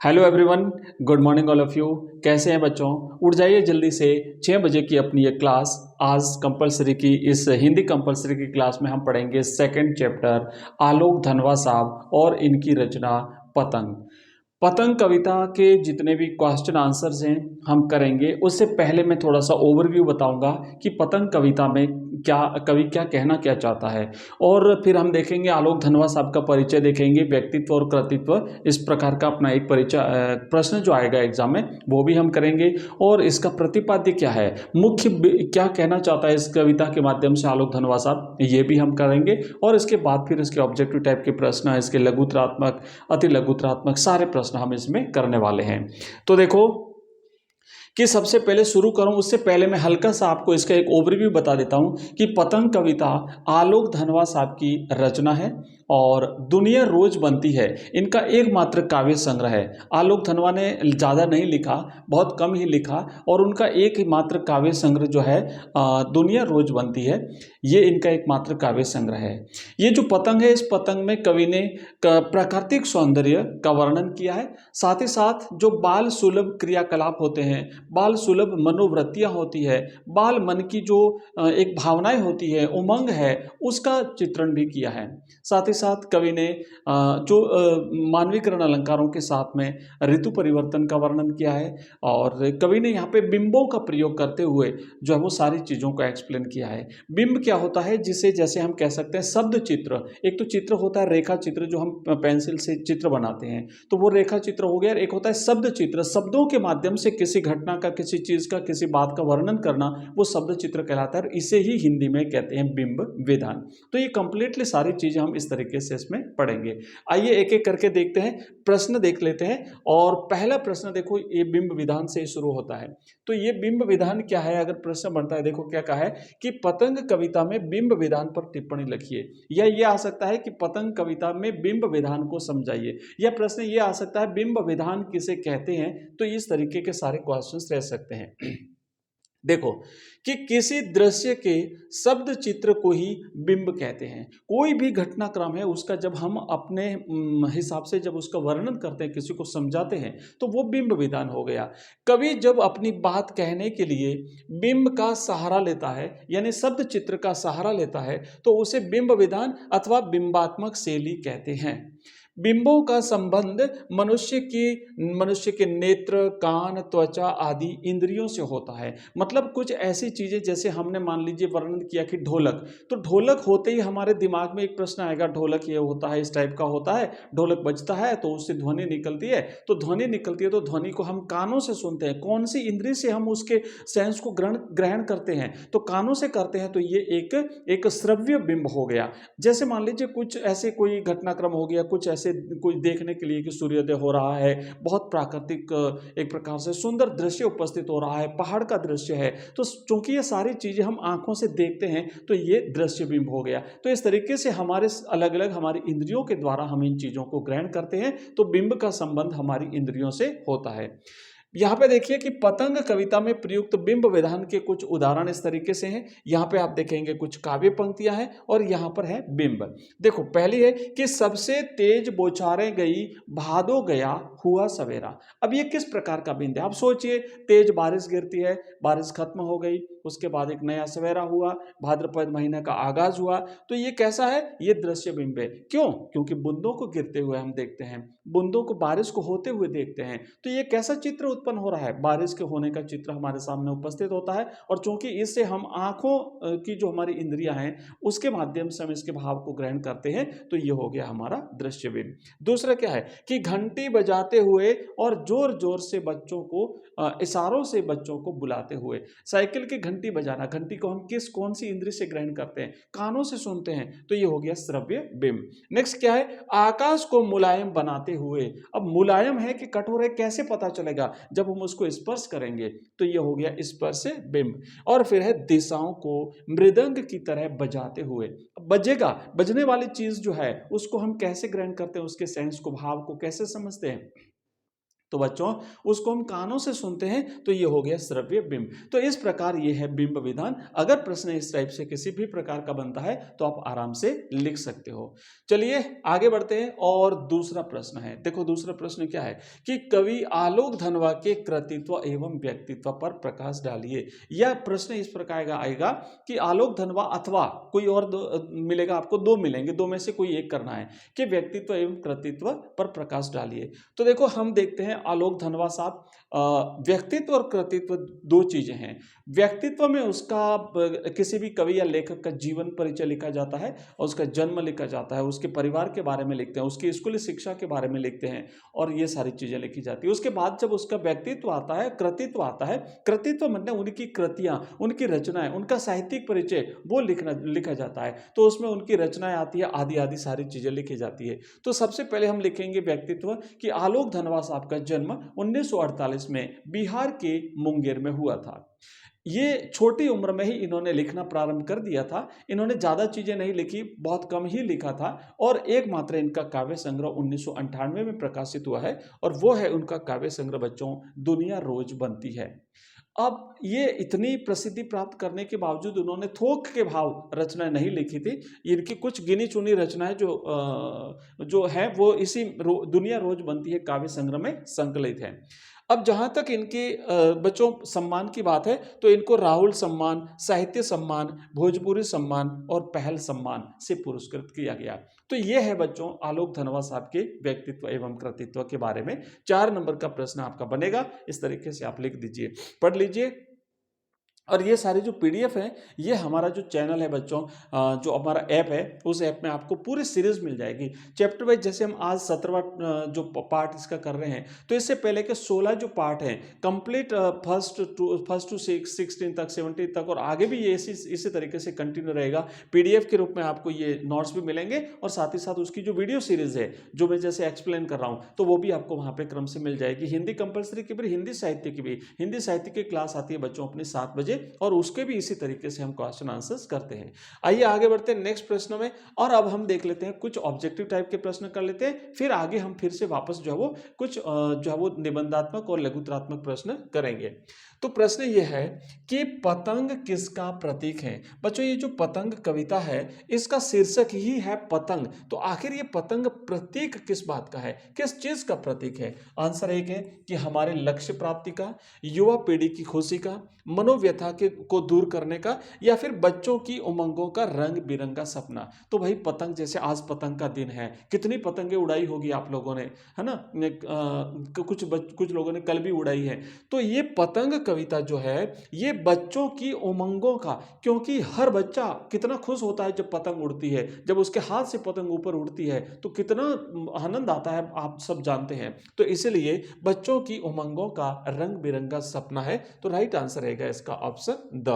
Hello everyone, good morning all of you. कैसे हैं बच्चों? उठ जाइए जल्दी से। 6 बजे की अपनी ये क्लास आज कंपलसरी की इस हिंदी कंपलसरी की क्लास में हम पढ़ेंगे सेकंड चैप्टर आलोक धनवा साहब और इनकी रचना पतंग। पतंग कविता के जितने भी क्वेश्चन आंसर्स हैं हम करेंगे। उससे पहले मैं थोड़ा सा ओवरव्यू बताऊंगा कि पतंग कविता में क्या कवि क्या कहना क्या चाहता है, और फिर हम देखेंगे आलोक धनवा साहब का परिचय देखेंगे, व्यक्तित्व और कृतित्व, इस प्रकार का अपना एक परिचय प्रश्न जो आएगा एग्जाम में वो भी हम करेंगे। और इसका प्रतिपाद्य क्या है, मुख्य क्या कहना चाहता है इस कविता के माध्यम से आलोक धनवा साहब, ये भी हम करेंगे। और इसके बाद फिर इसके ऑब्जेक्टिव टाइप के प्रश्न, इसके लघुत्रात्मक, अति लघुत्रात्मक सारे प्रश्न हम इसमें करने वाले हैं। तो देखो कि सबसे पहले शुरू करूं उससे पहले मैं हल्का सा आपको इसका एक ओवरव्यू बता देता हूं कि पतंग कविता आलोक धनवा साहब की रचना है और दुनिया रोज बनती है इनका एकमात्र काव्य संग्रह है। आलोक धनवा ने ज़्यादा नहीं लिखा, बहुत कम ही लिखा, और उनका एकमात्र काव्य संग्रह जो है दुनिया रोज बनती है, ये इनका एकमात्र काव्य संग्रह है। ये जो पतंग है, इस पतंग में कवि ने प्राकृतिक सौंदर्य का वर्णन किया है, साथ ही साथ जो बाल सुलभ क्रियाकलाप होते हैं, बाल सुलभ मनोवृत्तियां होती है, बाल मन की जो एक भावनाएं होती है, उमंग है, उसका चित्रण भी किया है। साथ ही साथ कवि ने जो मानवीकरण अलंकारों के साथ में ऋतु परिवर्तन का वर्णन किया है, और कवि ने यहाँ पे बिंबों का प्रयोग करते हुए जो है वो सारी चीज़ों को एक्सप्लेन किया है। बिंब क्या होता है, जिसे जैसे हम कह सकते हैं शब्द चित्र, एक तो चित्र होता है रेखा चित्र जो हम पेंसिल से चित्र बनाते हैं, तो वो रेखा चित्र हो गया। एक होता है शब्द चित्र, शब्दों के माध्यम से किसी घटना का, किसी चीज का, किसी बात का वर्णन करना, वो शब्द चित्र कहलाता है। इसे ही हिंदी में कहते हैं बिंब विधान। तो ये कंप्लीटली सारी चीजें हम इस तरीके से इसमें पढ़ेंगे। आइए एक एक करके देखते हैं, प्रश्न देख लेते हैं। और पहला प्रश्न देखो, ये बिंब विधान से शुरू होता है। तो ये बिंब विधान क्या है, अगर प्रश्न बनता है, देखो क्या कहा है कि पतंग कविता में बिंब विधान पर टिप्पणी लिखिए, या ये आ सकता है कि पतंग कविता में बिंब विधान को समझाइए, या प्रश्न ये आ सकता है बिंब विधान किसे कहते हैं। तो इस तरीके के सारे क्वेश्चंस रह सकते हैं। देखो कि किसी दृश्य के शब्द चित्र को ही बिंब कहते हैं। कोई भी घटनाक्रम है उसका जब हम अपने हिसाब से जब उसका वर्णन करते हैं, किसी को समझाते हैं, तो वो बिंब विधान हो गया। कवि जब अपनी बात कहने के लिए बिंब का सहारा लेता है, यानी शब्द चित्र का सहारा लेता है, तो उसे बिंब विधान अथवा बिंबात्मक शैली कहते हैं। बिंबों का संबंध मनुष्य के नेत्र, कान, त्वचा आदि इंद्रियों से होता है। मतलब कुछ ऐसी चीजें, जैसे हमने मान लीजिए वर्णन किया कि ढोलक, तो ढोलक होते ही हमारे दिमाग में एक प्रश्न आएगा, ढोलक ये होता है, इस टाइप का होता है, ढोलक बजता है तो उससे ध्वनि निकलती है, तो ध्वनि निकलती है, तो ध्वनि को हम कानों से सुनते हैं। कौन सी इंद्रिय से हम उसके सेंस को ग्रहण ग्रहण करते हैं, तो कानों से करते हैं, तो ये एक श्रव्य बिंब हो गया। जैसे मान लीजिए कुछ ऐसे कोई घटनाक्रम हो गया, कुछ ऐसे कुछ देखने के लिए कि सूर्योदय हो रहा है, बहुत प्राकृतिक एक प्रकार से सुंदर दृश्य उपस्थित हो रहा है, पहाड़ का दृश्य है, तो चूंकि ये सारी चीजें हम आंखों से देखते हैं, तो ये दृश्य बिंब हो गया। तो इस तरीके से हमारे अलग अलग हमारी इंद्रियों के द्वारा हम इन चीजों को ग्रहण करते हैं, तो बिंब का संबंध हमारी इंद्रियों से होता है। यहाँ पे देखिए कि पतंग कविता में प्रयुक्त बिंब विधान के कुछ उदाहरण इस तरीके से हैं। यहाँ पे आप देखेंगे कुछ काव्य पंक्तियां हैं और यहाँ पर है बिंब। देखो पहली है कि सबसे तेज बौछारें गई, भादो गया हुआ सवेरा। अब ये किस प्रकार का बिंब है, आप सोचिए, तेज बारिश गिरती है, बारिश खत्म हो गई, उसके बाद एक नया सवेरा हुआ, भाद्रपद महीने का आगाज हुआ, तो ये कैसा है, ये दृश्य बिंब है। क्यों? क्योंकि बूंदों को गिरते हुए हम देखते हैं, बूंदों को बारिश को होते हुए देखते हैं, तो ये कैसा चित्र उत्पन्न हो रहा है, बारिश के होने का चित्र हमारे सामने उपस्थित होता है। और चूंकि इससे हम आंखों की जो हमारी इंद्रियां हैं उसके माध्यम से हम इसके भाव को ग्रहण करते हैं, तो ये हो गया हमारा दृश्य बिंब। दूसरा क्या है कि घंटी बजाते हुए और जोर जोर से बच्चों को इशारों से बच्चों को बुलाते हुए। साइकिल की घंटी बजाना, घंटी को हम कौन सी इंद्रिय से ग्रहण करते हैं, कानों से सुनते हैं, तो ये हो गया श्रव्य बिंब। नेक्स्ट क्या है, आकाश को मुलायम बनाते हुए। अब मुलायम है कि कठोर है कैसे पता चलेगा, जब हम उसको स्पर्श करेंगे, तो ये हो गया स्पर्श बिंब। और फिर है दिशाओं को मृदंग की तरह बजाते हुए। बजेगा, बजने वाली चीज जो है उसको हम कैसे ग्रहण करते हैं, उसके सेंस को, भाव को कैसे समझते हैं, तो बच्चों उसको हम कानों से सुनते हैं, तो ये हो गया श्रव्य बिंब। तो इस प्रकार ये है बिंब विधान। अगर प्रश्न इस टाइप से किसी भी प्रकार का बनता है तो आप आराम से लिख सकते हो। चलिए आगे बढ़ते हैं और दूसरा प्रश्न है। देखो दूसरा प्रश्न क्या है कि कवि आलोक धनवा के कृतित्व एवं व्यक्तित्व पर प्रकाश डालिए। यह प्रश्न इस प्रकार आएगा कि आलोक धनवा अथवा कोई और मिलेगा, आपको दो मिलेंगे, दो में से कोई एक करना है कि व्यक्तित्व एवं कृतित्व पर प्रकाश डालिए। तो देखो हम देखते हैं आलोक धनवा साहब, व्यक्तित्व और कृतित्व दो चीजें हैं। व्यक्तित्व में उसका किसी भी कवि या लेखक का जीवन परिचय लिखा जाता है और उसका जन्म लिखा जाता है, उसके परिवार के बारे में लिखते हैं, उसकी स्कूली शिक्षा के बारे में लिखते हैं और ये सारी चीजें लिखी जाती है। उसके बाद जब उसका व्यक्तित्व आता है, कृतित्व आता है। कृतित्व मतलब उनकी कृतियां, उनकी रचनाएं, उनका साहित्यिक परिचय वो लिखा जाता है। तो उसमें उनकी रचनाएं आती है, आदि आदि सारी चीजें लिखी जाती है। तो सबसे पहले हम लिखेंगे व्यक्तित्व कि आलोक धनवा साहब का जन्म 1948 में बिहार के मुंगेर में हुआ था। ये छोटी उम्र में ही इन्होंने लिखना प्रारंभ कर दिया था। इन्होंने ज़्यादा चीज़ें नहीं लिखी, बहुत कम ही लिखा था और एकमात्र इनका काव्य संग्रह 1998 में प्रकाशित हुआ है और वो है उनका काव्य संग्रह बच्चों दुनिया रोज बनती है। अब ये इतनी प्रसिद्धि प्राप्त करने के बावजूद उन्होंने थोक के भाव रचनाएं नहीं लिखी थी। इनकी कुछ गिनी चुनी रचनाएं जो है वो इसी दुनिया रोज बनती है काव्य संग्रह में संकलित है। अब जहाँ तक इनके बच्चों सम्मान की बात है तो इनको राहुल सम्मान, साहित्य सम्मान, भोजपुरी सम्मान और पहल सम्मान से पुरस्कृत किया गया। तो ये है बच्चों आलोक धनवा साहब के व्यक्तित्व एवं कृतित्व के बारे में। 4 नंबर का प्रश्न आपका बनेगा, इस तरीके से आप लिख दीजिए, पढ़ लीजिए। और ये सारी जो पीडीएफ है ये हमारा जो चैनल है बच्चों, जो हमारा ऐप है उस ऐप में आपको पूरी सीरीज मिल जाएगी चैप्टर वाइज। जैसे हम आज 17वां जो पार्ट इसका कर रहे हैं, तो इससे पहले के 16 जो पार्ट हैं कंप्लीट फर्स्ट टू 16 तक, 17 तक और आगे भी ये इसी तरीके से कंटिन्यू रहेगा। पीडीएफ के रूप में आपको ये नोट्स भी मिलेंगे और साथ ही साथ उसकी जो वीडियो सीरीज है जो मैं जैसे एक्सप्लेन कर रहा हूँ तो वो भी आपको वहाँ पे क्रम से मिल जाएगी। हिंदी कंपलसरी की भी, हिंदी साहित्य की भी, हिंदी साहित्य की क्लास आती है बच्चों अपने 7 बजे और उसके भी इसी तरीके से हम क्वेश्चन आंसर्स करते हैं। आइए आगे बढ़ते हैं नेक्स्ट प्रश्न में और अब हम देख लेते हैं कुछ ऑब्जेक्टिव टाइप के प्रश्न कर लेते हैं, फिर आगे हम फिर से वापस जो है वो कुछ जो है वो निबंधात्मक और लघुत्रात्मक प्रश्न करेंगे। तो प्रश्न ये है कि पतंग किसका प्रतीक है। बच्चों ये जो पतंग कविता है इसका शीर्षक ही है पतंग, तो आखिर ये पतंग प्रतीक किस बात का है, किस चीज का प्रतीक है। आंसर एक है कि हमारे लक्ष्य प्राप्ति का, युवा पीढ़ी की खुशी का, मनोव्यथा को दूर करने का, या फिर बच्चों की उमंगों का रंग बिरंगा सपना। तो भाई पतंग, जैसे आज पतंग का दिन है, कितनी पतंगे उड़ाई होगी आप लोगों ने, है ना, कुछ लोगों ने कल भी उड़ाई है। तो ये पतंग कविता जो है ये बच्चों की उमंगों का, क्योंकि हर बच्चा कितना खुश होता है जब पतंग उड़ती है, जब उसके हाथ से पतंग ऊपर उड़ती है तो कितना आनंद आता है, आप सब जानते हैं। तो इसलिए बच्चों की उमंगों का रंग बिरंगा सपना है। तो राइट आंसर रहेगा इसका ऑप्शन द।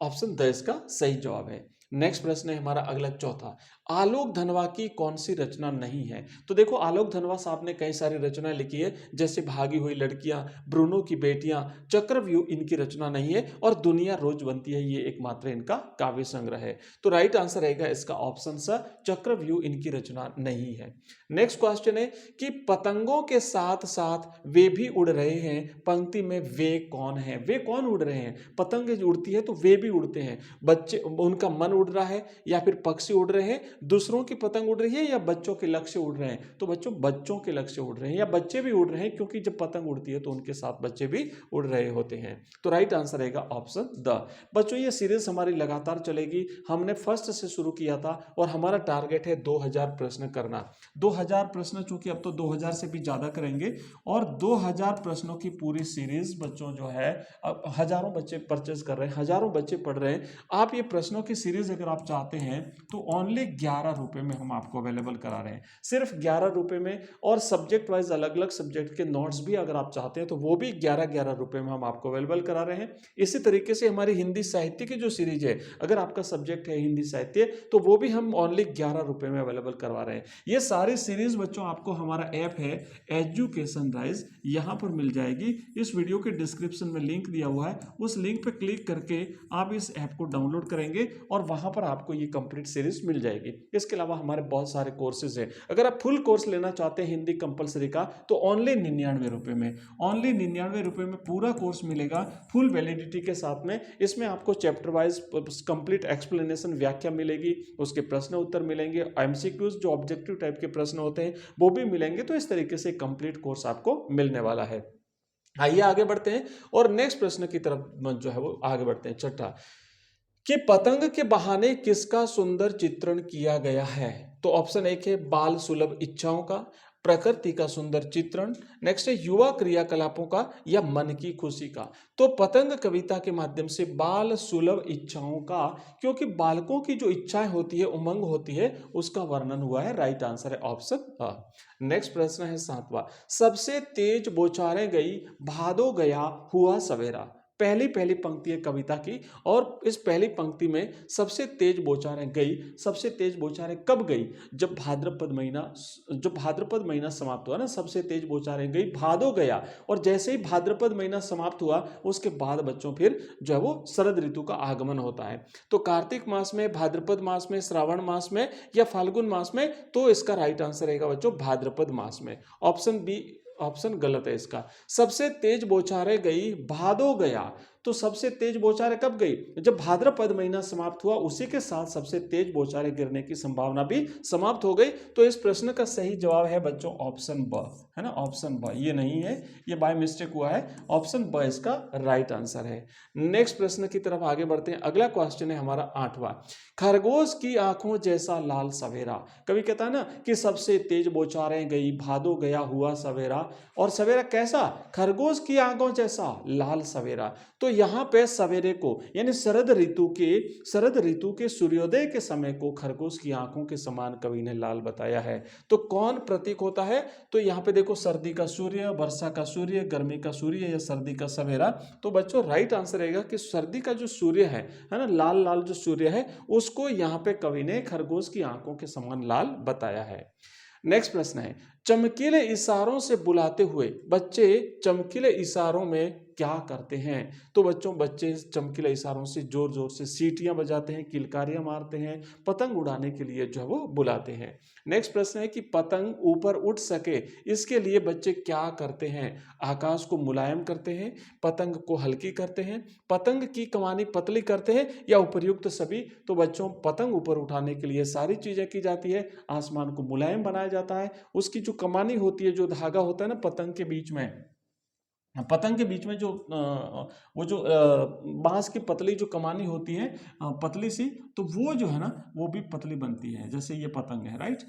ऑप्शन द इसका सही जवाब है। नेक्स्ट प्रश्न है हमारा अगला चौथा, आलोक धनवा की कौन सी रचना नहीं है। तो देखो आलोक धनवा साहब ने कई सारी रचनाएं लिखी है, जैसे भागी हुई लड़कियां, ब्रूनो की बेटियां, चक्रव्यूह इनकी रचना नहीं है और दुनिया रोज बनती है ये एकमात्र इनका काव्य संग्रह है। तो राइट आंसर रहेगा इसका ऑप्शन सा, चक्रव्यूह इनकी रचना नहीं है। नेक्स्ट क्वेश्चन है कि पतंगों के साथ साथ वे भी उड़ रहे हैं, पंक्ति में वे कौन है। वे कौन उड़ रहे हैं, पतंग उड़ती है तो वे भी उड़ते हैं, बच्चे उनका मन उड़ रहा है या फिर पक्षी उड़ रहे हैं, दूसरों की पतंग उड़ रही है या बच्चों के लक्ष्य उड़ रहे हैं। तो बच्चों बच्चों के लक्ष्य उड़ रहे हैं या बच्चे भी उड़ रहे हैं, क्योंकि जब पतंग उड़ती है तो उनके साथ बच्चे भी उड़ रहे होते हैं। तो राइट आंसर रहेगा ऑप्शन द। बच्चों ये सीरीज हमारी लगातार चलेगी, हमने फर्स्ट से शुरू किया था और हमारा टारगेट है 2000 प्रश्न करना। 2000 प्रश्न, चूंकि अब तो 2000 से भी ज्यादा करेंगे और 2000 प्रश्नों की पूरी सीरीज बच्चों जो है, अब हजारों बच्चे परचेज कर रहे हैं, हजारों बच्चे पढ़ रहे हैं। आप ये प्रश्नों की सीरीज अगर आप चाहते हैं तो ओनली 11 रुपए में हम आपको अवेलेबल करा रहे हैं, सिर्फ 11 रुपए में। और सब्जेक्ट वाइज अलग अलग सब्जेक्ट के नोट्स भी अगर आप चाहते हैं तो वो भी 11-11 रुपए में हम आपको अवेलेबल करा रहे हैं। इसी तरीके से हमारी हिंदी साहित्य की जो सीरीज है, अगर आपका सब्जेक्ट है हिंदी साहित्य, तो वो भी हम ओनली 11 रुपए में अवेलेबल करवा रहे हैं। ये सारी सीरीज बच्चों आपको हमारा ऐप है एजुकेशन राइज, यहां पर मिल जाएगी। इस वीडियो के डिस्क्रिप्शन में लिंक दिया हुआ है, उस लिंक पर क्लिक करके आप इस ऐप को डाउनलोड करेंगे और वहां वहाँ पर आपको ये कंप्लीट सीरीज मिल जाएगी। इसके अलावा हमारे बहुत सारे कोर्सेज हैं। अगर आप फुल कोर्स लेना चाहते हैं हिंदी कंपलसरी का तो ओनली 99 रुपये में, ओनली 99 रुपये में पूरा कोर्स मिलेगा फुल वैलिडिटी के साथ में। इसमें आपको चैप्टर वाइज कंप्लीट एक्सप्लेनेशन, व्याख्या मिलेगी, उसके प्रश्न उत्तर मिलेंगे, एमसीक्यूज जो ऑब्जेक्टिव टाइप के प्रश्न होते हैं वो भी मिलेंगे। तो इस तरीके से कंप्लीट कोर्स आपको मिलने वाला है। आइए आगे बढ़ते हैं और नेक्स्ट प्रश्न की तरफ जो है वो आगे बढ़ते हैं। छठा, कि पतंग के बहाने किसका सुंदर चित्रण किया गया है? तो ऑप्शन एक है बाल सुलभ इच्छाओं का, प्रकृति का सुंदर चित्रण, नेक्स्ट है युवा क्रियाकलापों का, या मन की खुशी का। तो पतंग कविता के माध्यम से बाल सुलभ इच्छाओं का, क्योंकि बालकों की जो इच्छाएं होती है, उमंग होती है, उसका वर्णन हुआ है। राइट आंसर है ऑप्शन अ। नेक्स्ट प्रश्न है 7वां, सबसे तेज बौछारें गई भादो गया हुआ सवेरा। पहली पंक्ति है कविता की और इस पहली पंक्ति में सबसे तेज बौछारें गई, सबसे तेज बौछारें कब गई? जब भाद्रपद महीना समाप्त हुआ ना, सबसे तेज बौछारें गई भादो गया, और जैसे ही भाद्रपद महीना समाप्त हुआ उसके बाद बच्चों फिर जो है वो शरद ऋतु का आगमन होता है। तो कार्तिक मास में, भाद्रपद मास में, श्रावण मास में या फाल्गुन मास में? तो इसका राइट आंसर रहेगा बच्चों भाद्रपद मास में। ऑप्शन बी ऑप्शन गलत है इसका। सबसे तेज बौछारें गई भादो गया, तो सबसे तेज बौछारें कब गई? जब भाद्रपद महीना समाप्त हुआ, उसी के साथ सबसे तेज बौछारें गिरने की संभावना भी समाप्त हो गई। तो इस प्रश्न का सही जवाब है बच्चों ऑप्शन ब, है ना, ऑप्शन ब। ये नहीं है, ये बाय मिस्टेक हुआ है, ऑप्शन ब इसका राइट आंसर है। नेक्स्ट प्रश्न की तरफ आगे बढ़ते हैं। अगला क्वेश्चन है हमारा 8वां, खरगोश की आंखों जैसा लाल सवेरा। कवि कहता है ना कि सबसे तेज बौछारें गई भादो गया हुआ सवेरा, और सवेरा कैसा? खरगोश की आंखों जैसा लाल सवेरा। तो यहाँ पे सवेरे को यानी शरद ऋतु के सूर्योदय के समय को खरगोश की आंखों के समान कवि ने लाल बताया है। तो कौन प्रतीक होता है? तो यहाँ पे देखो सर्दी का सूर्य, वर्षा का सूर्य, गर्मी का सूर्य या सर्दी का सवेरा। तो बच्चों राइट आंसर रहेगा कि सर्दी का जो सूर्य है ना, लाल लाल जो सूर्य है, उसको यहाँ पे कवि ने खरगोश की आंखों के समान लाल बताया है। नेक्स्ट प्रश्न है, चमकीले इशारों से बुलाते हुए बच्चे चमकीले इशारों में क्या करते हैं? तो बच्चे चमकीले इशारों से जोर जोर से सीटियां बजाते हैं, किलकारियां मारते हैं, पतंग उड़ाने के लिए जो है वो बुलाते हैं। नेक्स्ट प्रश्न है कि पतंग ऊपर उठ सके इसके लिए बच्चे क्या करते हैं? आकाश को मुलायम करते हैं, पतंग को हल्की करते हैं, पतंग की कमानी पतली करते हैं, या उपर्युक्त सभी। तो बच्चों पतंग ऊपर उठाने के लिए सारी चीजें की जाती है। आसमान को मुलायम बनाया जाता है, उसकी जो कमानी होती है, जो धागा होता है ना पतंग के बीच में जो वो जो बांस की पतली जो कमानी होती है, पतली सी, तो वो जो है ना वो भी पतली बनती है। जैसे ये पतंग है, राइट,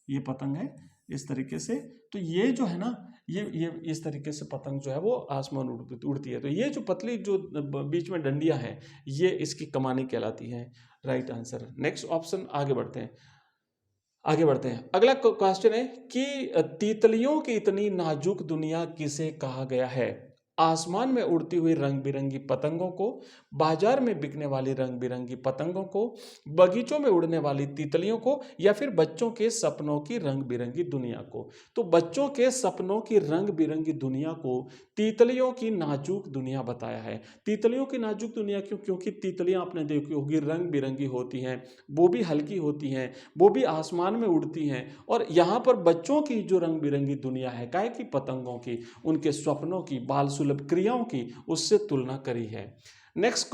ये पतंग है इस तरीके से। तो ये जो है ना ये इस तरीके से पतंग जो है वो आसमान उड़ती है। तो ये जो पतली जो बीच में डंडियां हैं, ये इसकी कमानी कहलाती है। Right answer. नेक्स्ट ऑप्शन, आगे बढ़ते हैं। अगला क्वेश्चन है कि तितलियों की इतनी नाजुक दुनिया किसे कहा गया है? आसमान में उड़ती हुई रंग बिरंगी पतंगों को, बाजार में बिकने वाली रंग बिरंगी पतंगों को, बगीचों में उड़ने वाली तितलियों को, या फिर बच्चों के सपनों की रंग बिरंगी दुनिया को? तो बच्चों के सपनों की रंग बिरंगी दुनिया को तितलियों की नाजुक दुनिया बताया है। तितलियों की नाजुक दुनिया क्यों? क्योंकि तितलियां आपने देखी होगी रंग बिरंगी होती हैं, वो भी हल्की होती हैं, वो भी आसमान में उड़ती हैं। और यहाँ पर बच्चों की जो रंग बिरंगी दुनिया है, काहे की? पतंगों की, उनके स्वप्नों की, बाल सुलभ क्रियाओं की, उससे तुलना करी है। नेक्स्ट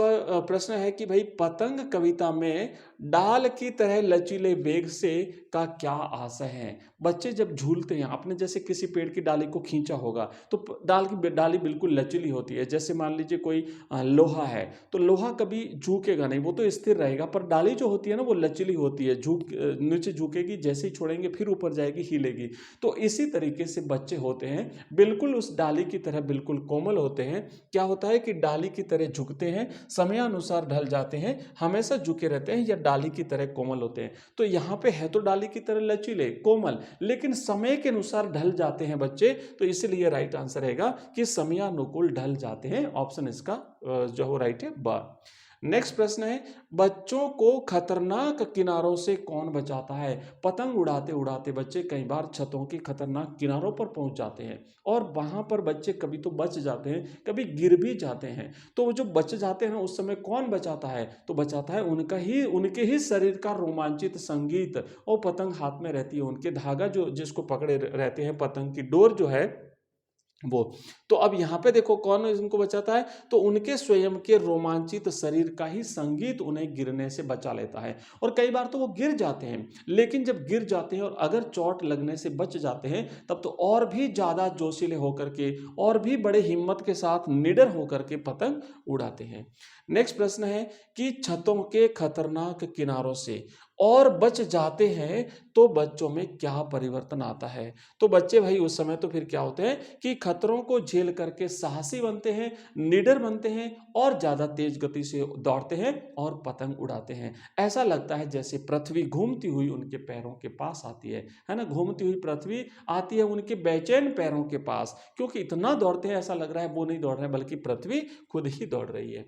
प्रश्न है कि भाई पतंग कविता में डाल की तरह लचीले वेग से का क्या आशय है? बच्चे जब झूलते हैं, आपने जैसे किसी पेड़ की डाली को खींचा होगा तो डाली बिल्कुल लचीली होती है। जैसे मान लीजिए कोई लोहा है, तो लोहा कभी झुकेगा नहीं, वो तो स्थिर रहेगा, पर डाली जो होती है ना वो लचीली होती है, नीचे झुकेगी, जैसे ही छोड़ेंगे फिर ऊपर जाएगी, हिलेगी। तो इसी तरीके से बच्चे होते हैं, बिल्कुल उस डाली की तरह बिल्कुल कोमल होते हैं। क्या होता है कि डाली की तरह झुकते हैं, समयानुसार ढल जाते हैं, हमेशा झुके रहते हैं, या डाली की तरह कोमल होते हैं। तो यहाँ पे है तो डाली की तरह लचीले कोमल, लेकिन समय के अनुसार ढल जाते हैं बच्चे। तो इसलिए राइट आंसर रहेगा कि समयानुकूल ढल जाते हैं। ऑप्शन इसका जो राइट है ब। नेक्स्ट प्रश्न है, बच्चों को खतरनाक किनारों से कौन बचाता है? पतंग उड़ाते उड़ाते बच्चे कई बार छतों के खतरनाक किनारों पर पहुंच जाते हैं और वहां पर बच्चे कभी तो बच जाते हैं, कभी गिर भी जाते हैं। तो वो जो बच जाते हैं उस समय कौन बचाता है? तो बचाता है उनके ही शरीर का रोमांचित संगीत। और पतंग हाथ में रहती है, उनके धागा जो जिसको पकड़े रहते हैं, पतंग की डोर जो है वो। तो अब यहां पे देखो कौन इनको बचाता है, तो उनके स्वयं के रोमांचित शरीर का ही संगीत उन्हें गिरने से बचा लेता है। और कई बार तो वो गिर जाते हैं, लेकिन जब गिर जाते हैं और अगर चोट लगने से बच जाते हैं तब तो और भी ज्यादा जोशीले होकर के और भी बड़े हिम्मत के साथ निडर होकर के पतंग उड़ाते हैं। नेक्स्ट प्रश्न है कि छतों के खतरनाक किनारों से और बच जाते हैं तो बच्चों में क्या परिवर्तन आता है? तो बच्चे भाई उस समय तो फिर क्या होते हैं कि खतरों को झेल करके साहसी बनते हैं, निडर बनते हैं और ज्यादा तेज गति से दौड़ते हैं और पतंग उड़ाते हैं। ऐसा लगता है जैसे पृथ्वी घूमती हुई उनके पैरों के पास आती है ना, घूमती हुई पृथ्वी आती है उनके बेचैन पैरों के पास, क्योंकि इतना दौड़ते हैं ऐसा लग रहा है वो नहीं दौड़ रहे हैं बल्कि पृथ्वी खुद ही दौड़ रही है।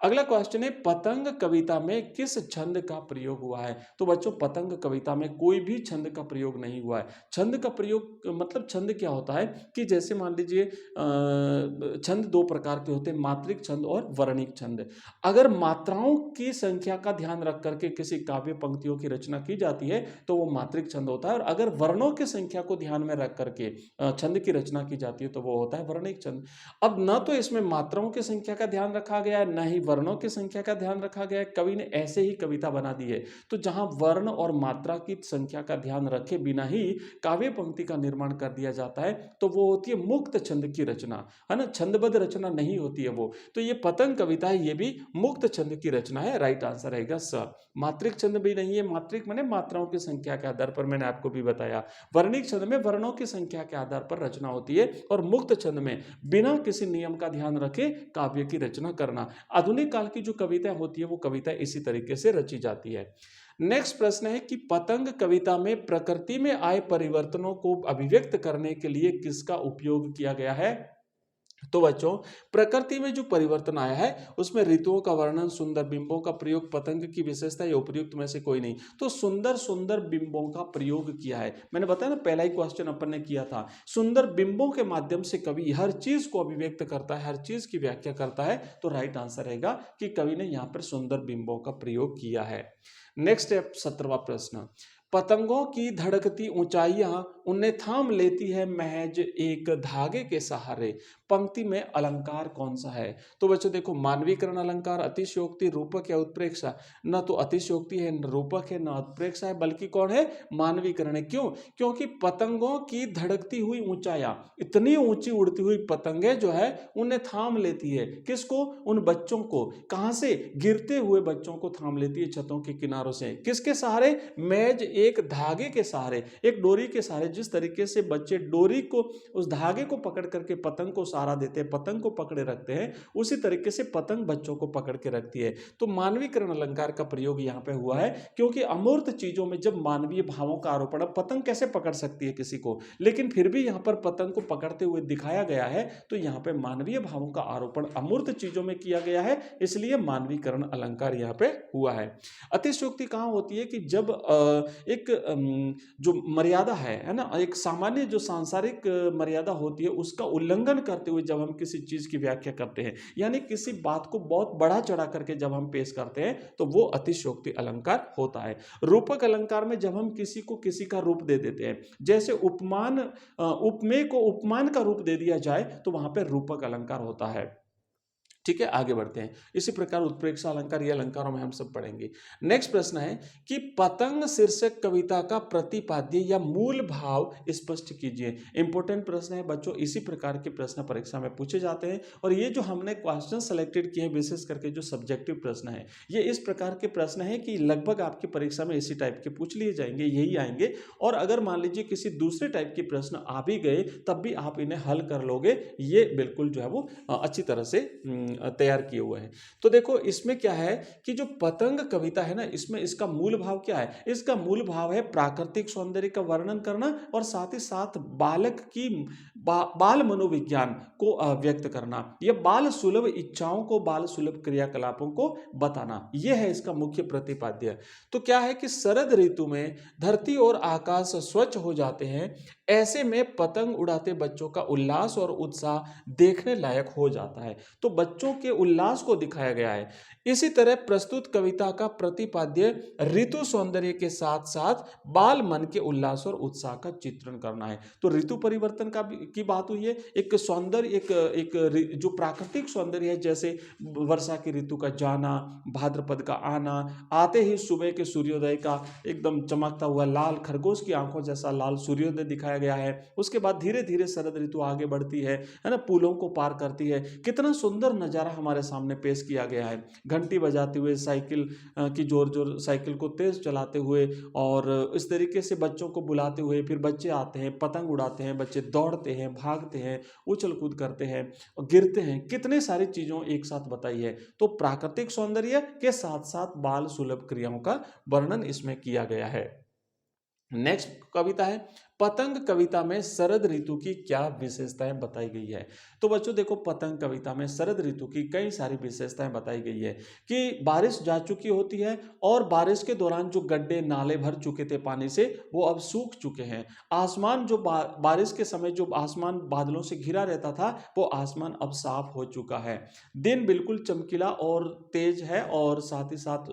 अगला क्वेश्चन है, पतंग कविता में किस छंद का प्रयोग हुआ है? तो बच्चों पतंग कविता में कोई भी छंद का प्रयोग नहीं हुआ है। छंद का प्रयोग मतलब छंद क्या होता है कि जैसे मान लीजिए छंद दो प्रकार के होते हैं, मात्रिक छंद और वर्णिक छंद। अगर मात्राओं की संख्या का ध्यान रख करके किसी काव्य पंक्तियों की रचना की जाती है तो वो मात्रिक छंद होता है, और अगर वर्णों की संख्या को ध्यान में रख करके छंद की रचना की जाती है तो वो होता है वर्णिक छंद। अब न तो इसमें मात्राओं की संख्या का ध्यान रखा गया है, न ही वर्णों की संख्या का ध्यान रखा गया है, कवि ने ऐसे ही कविता बना दी है। तो जहां वर्ण और मात्रा की संख्या का ध्यान रखे बिना ही काव्य पंक्ति का निर्माण कर दिया जाता है तो वो होती है मुक्त छंद की रचना, है ना, छंदबद्ध रचना नहीं होती है वो। तो ये पतंग कविता है, ये भी मुक्त छंद की रचना है। राइट आंसर रहेगा स। मात्रिक छंद भी नहीं है, मात्रिक माने मात्राओं की संख्या के आधार पर, मैंने आपको भी बताया। वर्णिक छंद में वर्णों की संख्या के आधार पर रचना होती है, और मुक्त छंद में बिना किसी नियम का ध्यान रखे काव्य की रचना करना। आधुनिक काल की जो कविता होती है वो कविता इसी तरीके से रची जाती है। नेक्स्ट प्रश्न है कि पतंग कविता में प्रकृति में आए परिवर्तनों को अभिव्यक्त करने के लिए किसका उपयोग किया गया है? तो बच्चों प्रकृति में जो परिवर्तन आया है उसमें ऋतुओं का वर्णन, सुंदर बिंबों का प्रयोग, पतंग की विशेषता या उपयुक्त में से कोई नहीं। तो सुंदर सुंदर बिंबों का प्रयोग किया है। मैंने बताया ना, पहला ही क्वेश्चन अपन ने किया था, सुंदर बिंबों के माध्यम से कवि हर चीज को अभिव्यक्त करता है, हर चीज की व्याख्या करता है। तो राइट आंसर रहेगा कि कवि ने यहां पर सुंदर बिंबों का प्रयोग किया है। नेक्स्ट है 17वां प्रश्न, पतंगों की धड़कती ऊंचाइयां उन्हें थाम लेती है महज एक धागे के सहारे। पंक्ति में अलंकार कौन सा है? तो बच्चों देखो, मानवीकरण अलंकार, अतिशयोक्ति, रूपक या उत्प्रेक्षा। न तो अतिशयोक्ति है, न रूपक है, न उत्प्रेक्षा है, बल्कि कौन है? मानवीकरण है। क्यों? क्योंकि पतंगों की धड़कती हुई ऊंचाइयां, इतनी ऊंची उड़ती हुई पतंगे जो है उन्हें थाम लेती है। किसको? उन बच्चों को। कहां से? गिरते हुए बच्चों को थाम लेती है छतों के किनारों से। किसके सहारे? मैज एक धागे के सहारे, एक डोरी के सहारे। जिस तरीके से बच्चे डोरी को, उस धागे को पकड़ करके पतंग को सहारा देते हैं, पतंग को पकड़े रखते हैं, उसी तरीके से पतंग बच्चों को पकड़ के रखती है। तो मानवीकरण अलंकार का प्रयोग यहां पे हुआ है, क्योंकि अमूर्त चीजों में जब मानवीय भावों का आरोपण, पतंग कैसे पकड़ सकती है किसी को, लेकिन फिर भी यहां पर पतंग को पकड़ते हुए दिखाया गया है। तो यहां पे मानवीय भावों का आरोपण अमूर्त चीजों में किया गया है, इसलिए मानवीकरण अलंकार यहां पे हुआ है। अतिशयोक्ति कहां होती है? कि जब एक जो मर्यादा है ना, एक सामान्य जो सांसारिक मर्यादा होती है उसका उल्लंघन करते हुए जब हम किसी चीज की व्याख्या करते हैं, यानी किसी बात को बहुत बढ़ा चढ़ा करके जब हम पेश करते हैं तो वो अतिशयोक्ति अलंकार होता है। रूपक अलंकार में जब हम किसी को किसी का रूप दे देते हैं, जैसे उपमान, उपमेय को उपमान का रूप दे दिया जाए, तो वहां पर रूपक अलंकार होता है। ठीक है, आगे बढ़ते हैं। इसी प्रकार उत्प्रेक्षा अलंकार, ये अलंकारों में हम सब पढ़ेंगे। नेक्स्ट प्रश्न है कि पतंग शीर्षक कविता का प्रतिपाद्य या मूल भाव स्पष्ट कीजिए। इंपॉर्टेंट प्रश्न है बच्चों, इसी प्रकार के प्रश्न परीक्षा में पूछे जाते हैं। और ये जो हमने क्वेश्चन सेलेक्टेड किए हैं, विशेष करके जो सब्जेक्टिव प्रश्न है, ये इस प्रकार के प्रश्न है कि लगभग आपकी परीक्षा में इसी टाइप के पूछ लिए जाएंगे, यही आएंगे। और अगर मान लीजिए किसी दूसरे टाइप के प्रश्न आ भी गए तब भी आप इन्हें हल कर लोगे, ये बिल्कुल जो है वो अच्छी तरह से तैयार किए हुए हैं। तो देखो इसमें क्या है कि जो पतंग कविता है ना, इसमें इसका मूल भाव क्या है? इसका मूल भाव है प्राकृतिक सौंदर्य का वर्णन करना, और साथ ही साथ बालक की बाल मनोविज्ञान को व्यक्त करना, यह बाल सुलभ इच्छाओं को, बाल सुलभ क्रियाकलापों को बताना, यह है इसका मुख्य प्रतिपाद्य। तो क्या है कि शरद ऋतु में धरती और आकाश स्वच्छ हो जाते हैं, ऐसे में पतंग उड़ाते बच्चों का उल्लास और उत्साह देखने लायक हो जाता है। तो बच्चों के उल्लास को दिखाया गया है। इसी तरह प्रस्तुत कविता का प्रतिपाद्य ऋतु सौंदर्य के साथ साथ बाल मन के उल्लास और उत्साह का चित्रण करना है। तो ऋतु परिवर्तन की बात हुई है, एक सौंदर्य, एक जो प्राकृतिक सौंदर्य है, जैसे वर्षा की ऋतु का जाना, भाद्रपद का आना, आते ही सुबह के सूर्योदय का एकदम चमकता हुआ लाल खरगोश की आंखों जैसा लाल सूर्योदय दिखाया गया है। उसके बाद धीरे धीरे शरद ऋतु आगे बढ़ती है ना, पुलों को पार करती है। कितना सुंदर नजारा हमारे सामने पेश किया गया है। घंटी बजाते हुए, साइकिल की जोर जोर साइकिल को तेज चलाते हुए और इस तरीके से बच्चों को बुलाते हुए फिर बच्चे आते हैं, पतंग उड़ाते हैं, बच्चे दौड़ते हैं, भागते हैं, उछल कूद करते हैं, गिरते हैं, कितने सारी चीजों एक साथ बताई है। तो प्राकृतिक सौंदर्य के साथ साथ बाल सुलभ क्रियाओं का वर्णन इसमें किया गया है। नेक्स्ट कविता है, पतंग कविता में शरद ऋतु की क्या विशेषताएं बताई गई है। तो बच्चों देखो, पतंग कविता में शरद ऋतु की कई सारी विशेषताएं बताई गई है कि बारिश जा चुकी होती है और बारिश के दौरान जो गड्ढे नाले भर चुके थे पानी से, वो अब सूख चुके हैं। आसमान जो बारिश के समय जो आसमान बादलों से घिरा रहता था, वो आसमान अब साफ हो चुका है। दिन बिल्कुल चमकीला और तेज है और साथ ही साथ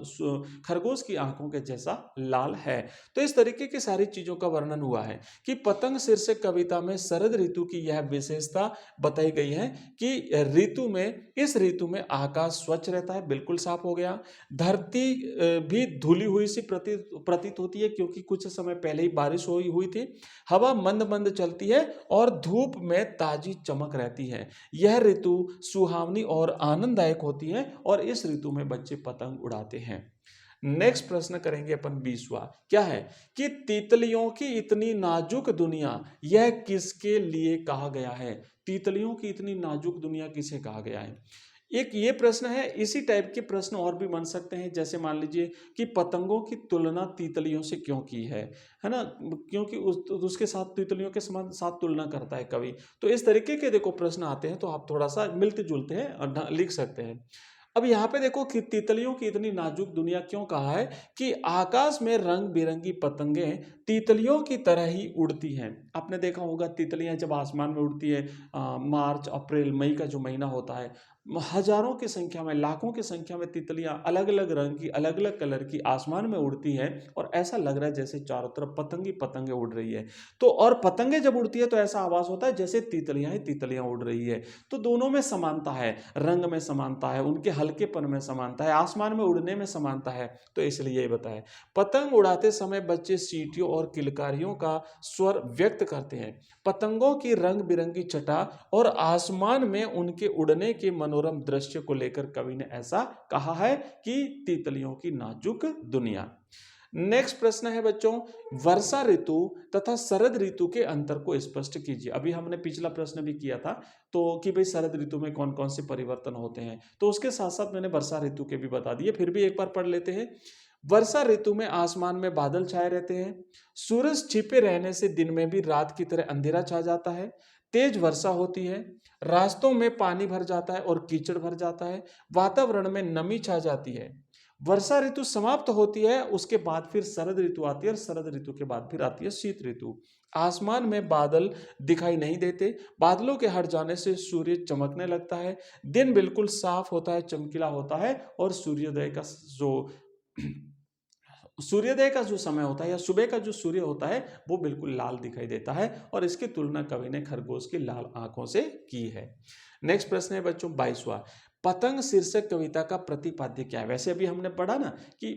खरगोश की आंखों के जैसा लाल है। तो इस तरीके की सारी चीजों का वर्णन हुआ है कि पतंग शीर्षक कविता में शरद ऋतु की यह विशेषता बताई गई है कि इस ऋतु में आकाश स्वच्छ रहता है, बिल्कुल साफ हो गया। धरती भी धुली हुई सी प्रतीत होती है, क्योंकि कुछ समय पहले ही बारिश हुई थी। हवा मंद मंद चलती है और धूप में ताजी चमक रहती है। यह ऋतु सुहावनी और आनंददायक होती है और इस ऋतु में बच्चे पतंग उड़ाते हैं। नेक्स्ट प्रश्न करेंगे अपन 20वां, क्या है कि तितलियों की इतनी नाजुक दुनिया, यह किसके लिए कहा गया है। तितलियों की इतनी नाजुक दुनिया किसे कहा गया है। एक ये प्रश्न है। इसी टाइप के प्रश्न और भी बन सकते हैं, जैसे मान लीजिए कि पतंगों की तुलना तितलियों से क्यों की है ना, क्योंकि उसके साथ तितलियों के समान साथ तुलना करता है कवि। तो इस तरीके के देखो प्रश्न आते हैं, तो आप थोड़ा सा मिलते जुलते हैं और लिख सकते हैं। अब यहाँ पे देखो कि तितलियों की इतनी नाजुक दुनिया क्यों कहा है कि आकाश में रंग बिरंगी पतंगें तितलियों की तरह ही उड़ती हैं। आपने देखा होगा तितलियां जब आसमान में उड़ती है, मार्च अप्रैल मई का जो महीना होता है, हजारों की संख्या में, लाखों की संख्या में तितलियां अलग अलग रंग की, अलग अलग कलर की आसमान में उड़ती हैं और ऐसा लग रहा है जैसे चारों तरफ पतंगी पतंगे उड़ रही है। तो और पतंगे जब उड़ती है तो ऐसा आवाज होता है जैसे तितलियां ही तितलियां उड़ रही है। तो दोनों में समानता है, रंग में समानता है, उनके हल्केपन में समानता है, आसमान में उड़ने में समानता है। तो इसलिए ये बताया। पतंग उड़ाते समय बच्चे सीटियों और किलकारियों का स्वर व्यक्त करते हैं। पतंगों की रंग बिरंगी छटा और आसमान में उनके उड़ने के मनोरम दृश्य को लेकर कवि ने ऐसा कहा है कि तितलियों की नाजुक दुनिया। नेक्स्ट प्रश्न है बच्चों, वर्षा ऋतु तथा शरद ऋतु के अंतर को स्पष्ट कीजिए। अभी हमने पिछला प्रश्न भी किया था तो कि भाई शरद ऋतु में कौन कौन से परिवर्तन होते हैं, तो उसके साथ साथ मैंने वर्षा ऋतु के भी बता दिए, फिर भी एक बार पढ़ लेते हैं। वर्षा ऋतु में आसमान में बादल छाए रहते हैं, सूरज छिपे रहने से दिन में भी रात की तरह अंधेरा छा जाता है, तेज वर्षा होती है, रास्तों में पानी भर जाता है और कीचड़ भर जाता है, वातावरण में नमी छा जाती है। वर्षा ऋतु समाप्त होती है, उसके बाद फिर शरद ऋतु आती है और शरद ऋतु के बाद फिर आती है शीत ऋतु। आसमान में बादल दिखाई नहीं देते, बादलों के हट जाने से सूर्य चमकने लगता है, दिन बिल्कुल साफ होता है, चमकीला होता है और सूर्योदय का जो समय होता है या सुबह का जो सूर्य होता है वो बिल्कुल लाल दिखाई देता है और इसकी तुलना कवि ने खरगोश की लाल आंखों से की है। नेक्स्ट प्रश्न है बच्चों 22वां, पतंग शीर्षक कविता का प्रतिपाद्य क्या है। वैसे अभी हमने पढ़ा ना कि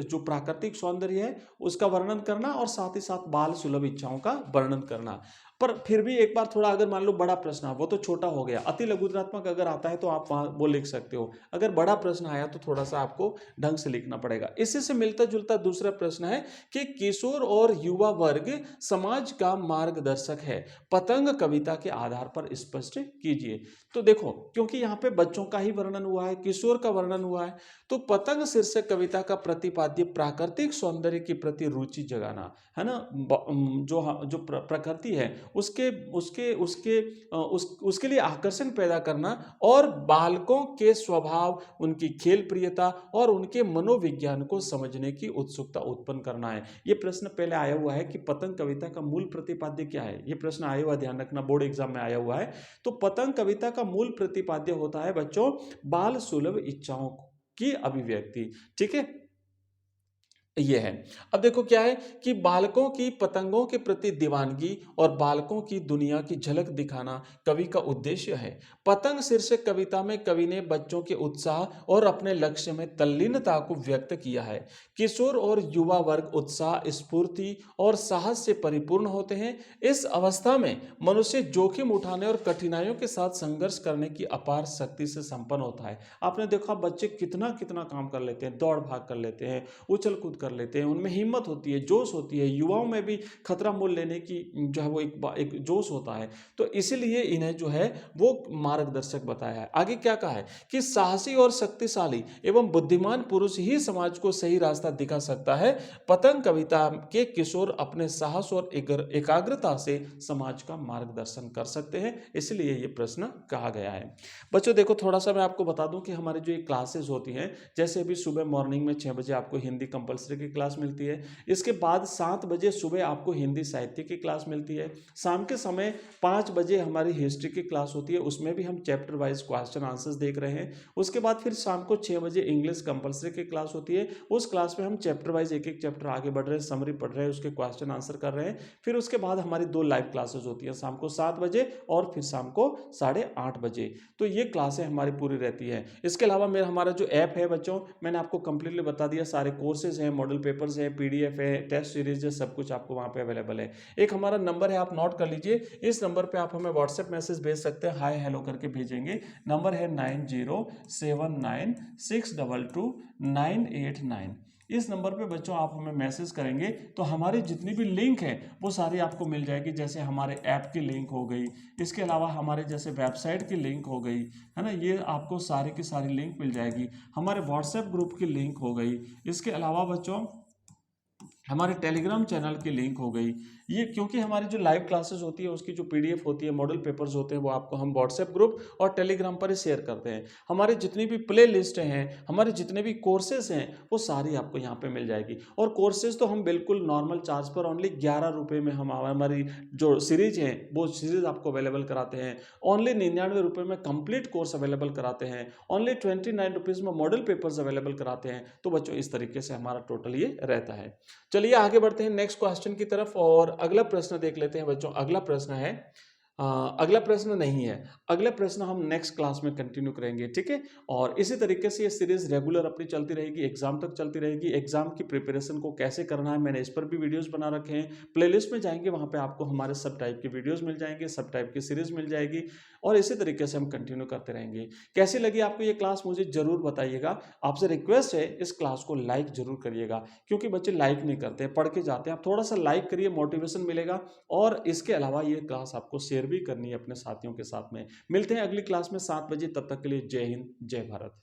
जो प्राकृतिक सौंदर्य है उसका वर्णन करना और साथ ही साथ बाल सुलभ इच्छाओं का वर्णन करना। पर फिर भी एक बार थोड़ा, अगर मान लो बड़ा प्रश्न है, वो तो छोटा हो गया, अति लघुत्तरात्मक अगर आता है तो आप वहां वो लिख सकते हो। अगर बड़ा प्रश्न आया तो थोड़ा सा आपको ढंग से लिखना पड़ेगा। इसी से मिलता जुलता दूसरा प्रश्न है कि किशोर और युवा वर्ग समाज का मार्गदर्शक है, पतंग कविता के आधार पर स्पष्ट कीजिए। तो देखो, क्योंकि यहाँ पे बच्चों का ही वर्णन हुआ है, किशोर का वर्णन हुआ है, तो पतंग शीर्षक कविता का प्रतिपाद्य प्राकृतिक सौंदर्य के प्रति रुचि जगाना है ना। जो प्रकृति है उसके उसके उसके उसके लिए आकर्षण पैदा करना और बालकों के स्वभाव, उनकी खेल प्रियता और उनके मनोविज्ञान को समझने की उत्सुकता उत्पन्न करना है। ये प्रश्न पहले आया हुआ है कि पतंग कविता का मूल प्रतिपाद्य क्या है। ये प्रश्न आया हुआ, ध्यान रखना, बोर्ड एग्जाम में आया हुआ है। तो पतंग कविता का मूल प्रतिपाद्य होता है बच्चों बाल सुलभ इच्छाओं की अभिव्यक्ति। ठीक है, ये है। अब देखो क्या है कि बालकों की पतंगों के प्रति दीवानगी और बालकों की दुनिया की झलक दिखाना कवि का उद्देश्य है। पतंग शीर्षक कविता में कवि ने बच्चों के उत्साह और अपने लक्ष्य में तल्लीनता को व्यक्त किया है। किशोर और युवा वर्ग उत्साह, स्फूर्ति और साहस से परिपूर्ण होते हैं। इस अवस्था में मनुष्य जोखिम उठाने और कठिनाइयों के साथ संघर्ष करने की अपार शक्ति से संपन्न होता है। आपने देखा बच्चे कितना कितना काम कर लेते हैं, दौड़ भाग कर लेते हैं, उछल कूद कर लेते हैं, उनमें हिम्मत होती है, जोश होती है। युवाओं में भी खतरा मोल लेने की जो है वो एक जोश होता है। तो इसीलिए इन्हें जो है वो मार्गदर्शक बताया है। आगे क्या कहा है कि साहसी और शक्तिशाली एवं बुद्धिमान पुरुष ही समाज को सही रास्ता दिखा सकता है। पतंग कविता के किशोर अपने साहस और एकाग्रता से समाज का मार्गदर्शन कर सकते हैं, इसलिए ये प्रश्न कहा गया है। बच्चों देखो थोड़ा सा मैं आपको बता दूं कि हमारी जो ये क्लासेस होती हैं, जैसे अभी सुबह मॉर्निंग में 6 बजे आपको हिंदी कंपलसरी की क्लास मिलती है। इसके बाद 7 बजे सुबह आपको हिंदी साहित्य की क्लास मिलती है। शाम के समय 5 बजे हमारी हिस्ट्री की क्लास होती है, उसमें भी हम चैप्टर वाइज क्वेश्चन आंसर्स देख रहे हैं। उसके बाद फिर शाम को 6 बजे इंग्लिश कंपलसरी की क्लास होती है। उस क्लास में हम चैप्टर वाइज एक एक चैप्टर आगे बढ़ रहे हैं, समरी पढ़ रहे हैं, उसके क्वेश्चन आंसर कर रहे हैं। फिर उसके बाद हमारी 2 लाइव क्लासेस होती हैं, शाम को 7 बजे और फिर शाम को 8:30 बजे। तो ये क्लासें हमारी पूरी रहती है। इसके अलावा मेरा हमारा जो ऐप है बच्चों, मैंने आपको कंप्लीटली बता दिया, सारे कोर्सेज हैं, मॉडल पेपर्स हैं, पीडीएफ है, टेस्ट सीरीज है, सब कुछ आपको वहाँ पे अवेलेबल है। एक हमारा नंबर है, आप नोट कर लीजिए। इस नंबर पे आप हमें व्हाट्सएप मैसेज भेज सकते हैं, हाय हेलो करके भेजेंगे। नंबर है 9079622989। इस नंबर पे बच्चों आप हमें मैसेज करेंगे तो हमारी जितनी भी लिंक है वो सारी आपको मिल जाएगी। जैसे हमारे ऐप की लिंक हो गई, इसके अलावा हमारे जैसे वेबसाइट की लिंक हो गई, है ना, ये आपको सारी की सारी लिंक मिल जाएगी। हमारे व्हाट्सएप ग्रुप की लिंक हो गई। इसके अलावा बच्चों हमारे टेलीग्राम चैनल की लिंक हो गई। ये क्योंकि हमारी जो लाइव क्लासेस होती है उसकी जो पीडीएफ होती है, मॉडल पेपर्स होते हैं, वो आपको हम व्हाट्सएप ग्रुप और टेलीग्राम पर ही शेयर करते हैं। हमारी जितनी भी प्ले लिस्ट हैं, हमारे जितने भी कोर्सेज हैं, वो सारी आपको यहाँ पे मिल जाएगी। और कोर्सेज तो हम बिल्कुल नॉर्मल चार्ज पर ओनली 11 रुपये में हम हमारी जो सीरीज हैं वो सीरीज आपको अवेलेबल कराते हैं। ओनली 99 रुपये में कंप्लीट कोर्स अवेलेबल कराते हैं। ओनली 29 रुपीज़ में मॉडल पेपर्स अवेलेबल कराते हैं। तो बच्चों इस तरीके से हमारा टोटल ये रहता है। चलिए आगे बढ़ते हैं नेक्स्ट क्वेश्चन की तरफ और अगला प्रश्न देख लेते हैं बच्चों। अगला प्रश्न है अगला प्रश्न नहीं है, अगला प्रश्न हम नेक्स्ट क्लास में कंटिन्यू करेंगे, ठीक है। और इसी तरीके से ये सीरीज रेगुलर अपनी चलती रहेगी, एग्जाम तक चलती रहेगी। एग्जाम की प्रिपरेशन को कैसे करना है मैंने इस पर भी वीडियोस बना रखे हैं। प्लेलिस्ट में जाएंगे, वहां पे आपको हमारे सब टाइप की वीडियोस मिल जाएंगे, सब टाइप की सीरीज मिल जाएगी और इसी तरीके से हम कंटिन्यू करते रहेंगे। कैसी लगी आपको ये क्लास मुझे जरूर बताइएगा। आपसे रिक्वेस्ट है इस क्लास को लाइक जरूर करिएगा, क्योंकि बच्चे लाइक नहीं करते, पढ़ के जाते हैं। आप थोड़ा सा लाइक करिए, मोटिवेशन मिलेगा। और इसके अलावा ये क्लास आपको शेयर भी करनी है अपने साथियों के साथ में। मिलते हैं अगली क्लास में 7 बजे, तब तक के लिए जय हिंद, जय भारत।